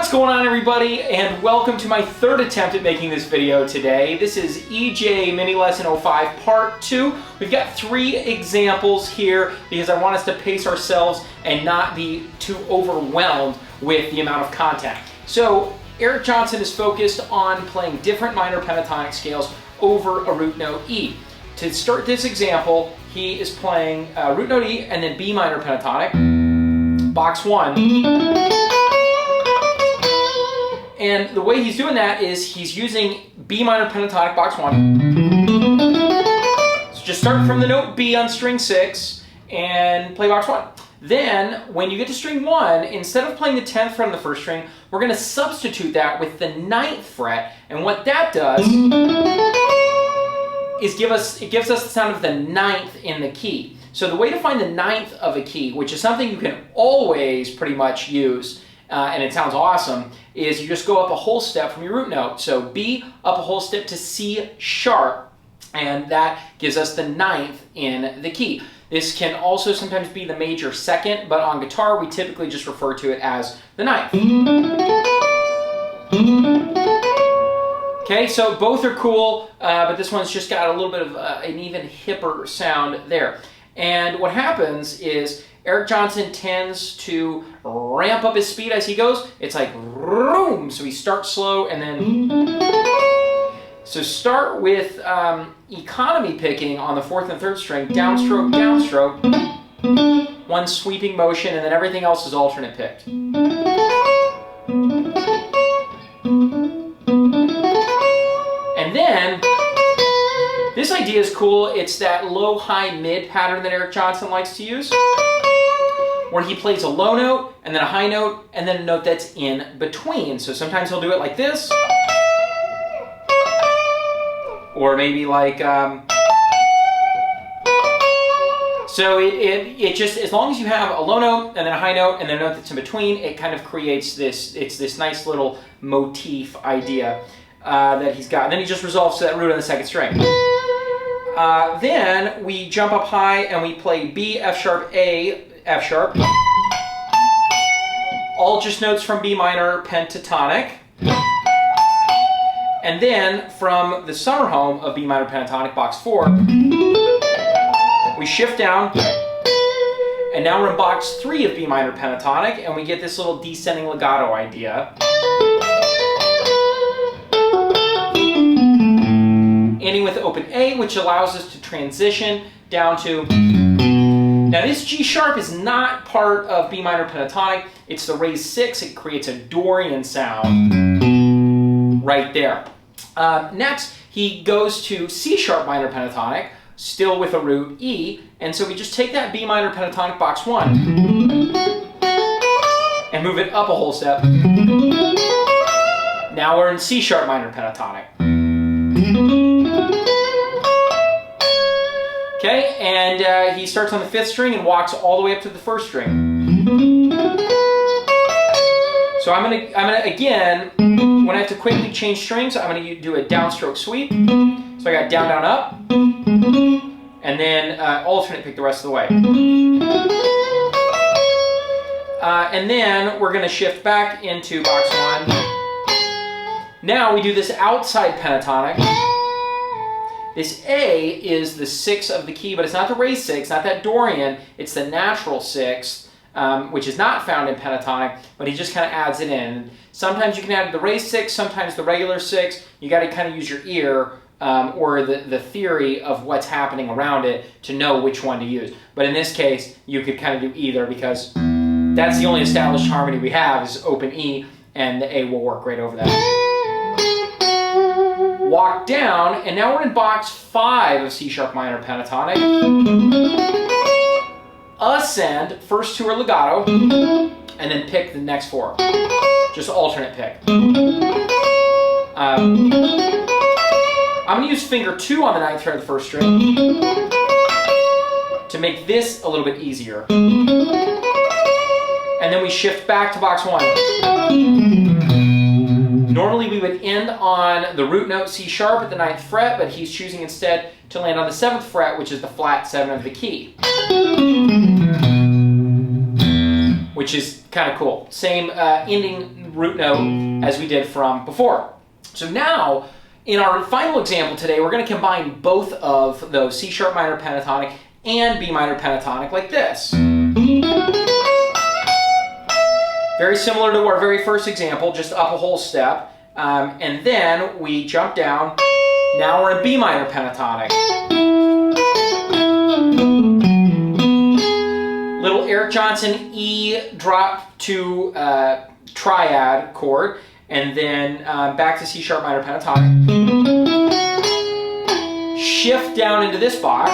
What's going on, everybody, and welcome to my third attempt at making this video today. This is EJ Mini Lesson 05 Part 2. We've got 3 examples here because I want us to pace ourselves and not be too overwhelmed with the amount of content. So Eric Johnson is focused on playing different minor pentatonic scales over a root note E. To start this example, he is playing root note E and then B minor pentatonic, box 1. And the way he's doing that is he's using B minor pentatonic, box 1. So just start from the note B on string 6 and play box 1. Then, when you get to string 1, instead of playing the 10th fret on the first string, we're going to substitute that with the 9th fret. And what that does is gives us the sound of the 9th in the key. So the way to find the 9th of a key, which is something you can always pretty much use, and it sounds awesome, is you just go up a whole step from your root note. So B up a whole step to C sharp, and that gives us the 9th in the key. This can also sometimes be the major 2nd, but on guitar we typically just refer to it as the 9th. Okay, so both are cool, but this one's just got a little bit of an even hipper sound there. And what happens is Eric Johnson tends to ramp up his speed as he goes. It's like room, so he starts slow and then. So start with economy picking on the 4th and 3rd string, downstroke, downstroke, one sweeping motion, and then everything else is alternate picked. And then, this idea is cool. It's that low, high, mid pattern that Eric Johnson likes to use, where he plays a low note, and then a high note, and then a note that's in between. So sometimes he'll do it like this, or maybe like, so it just, as long as you have a low note, and then a high note, and then a note that's in between, it kind of creates this nice little motif idea that he's got. And then he just resolves to that root on the 2nd string. Then we jump up high and we play B, F sharp, A, F sharp. All just notes from B minor pentatonic. And then from the summer home of B minor pentatonic, box 4, we shift down. And now we're in box 3 of B minor pentatonic, and we get this little descending legato idea. Ending with open A, which allows us to transition down to. Now this G sharp is not part of B minor pentatonic. It's the raised 6. It creates a Dorian sound right there. Next, he goes to C sharp minor pentatonic, still with a root E, and so we just take that B minor pentatonic, box 1, and move it up a whole step. Now we're in C sharp minor pentatonic. Okay, and he starts on the 5th string and walks all the way up to the 1st string. So I'm gonna again, when I have to quickly change strings, I'm gonna do a downstroke sweep. So I got down, down, up, and then alternate pick the rest of the way. And then we're gonna shift back into box 1. Now we do this outside pentatonic. This A is the 6th of the key, but it's not the raised 6, not that Dorian, it's the natural 6th, which is not found in pentatonic, but he just kind of adds it in. Sometimes you can add the raised 6, sometimes the regular 6. You got to kind of use your ear or the theory of what's happening around it to know which one to use. But in this case, you could kind of do either because that's the only established harmony we have is open E, and the A will work right over that. Walk down, and now we're in box 5 of C sharp minor pentatonic. Ascend, first 2 are legato, and then pick the next 4. Just alternate pick. I'm going to use finger 2 on the 9th fret of the 1st string to make this a little bit easier. And then we shift back to box 1. Normally we would end on the root note C sharp at the 9th fret, but he's choosing instead to land on the 7th fret, which is the flat 7 of the key. which is kind of cool. Same ending root note as we did from before. So now, in our final example today, we're going to combine both of those C sharp minor pentatonic and B minor pentatonic like this. Very similar to our very first example, just up a whole step. And then we jump down. Now we're in B minor pentatonic. Little Eric Johnson E drop to triad chord, and then back to C sharp minor pentatonic. Shift down into this box.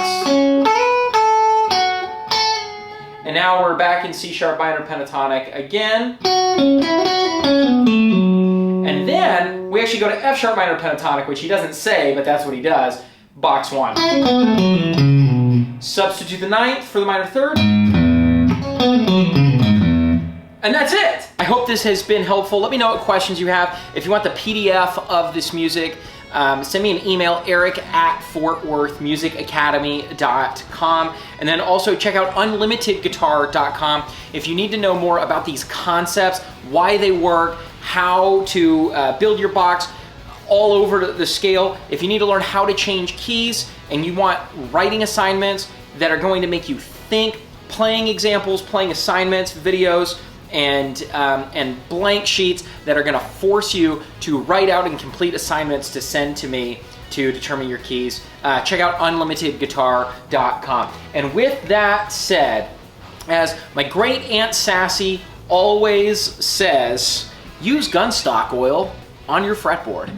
And now we're back in C sharp minor pentatonic again. And then we actually go to F sharp minor pentatonic, which he doesn't say, but that's what he does. Box 1. Substitute the ninth for the minor third. And that's it. I hope this has been helpful. Let me know what questions you have. If you want the PDF of this music, send me an email, eric@fortworthmusicacademy.com. And then also check out unlimitedguitar.com if you need to know more about these concepts, why they work, how to build your box all over the scale. If you need to learn how to change keys and you want writing assignments that are going to make you think, playing examples, playing assignments, videos, and blank sheets that are going to force you to write out and complete assignments to send to me to determine your keys, check out unlimitedguitar.com. And with that said, as my great Aunt Sassy always says, use gunstock oil on your fretboard.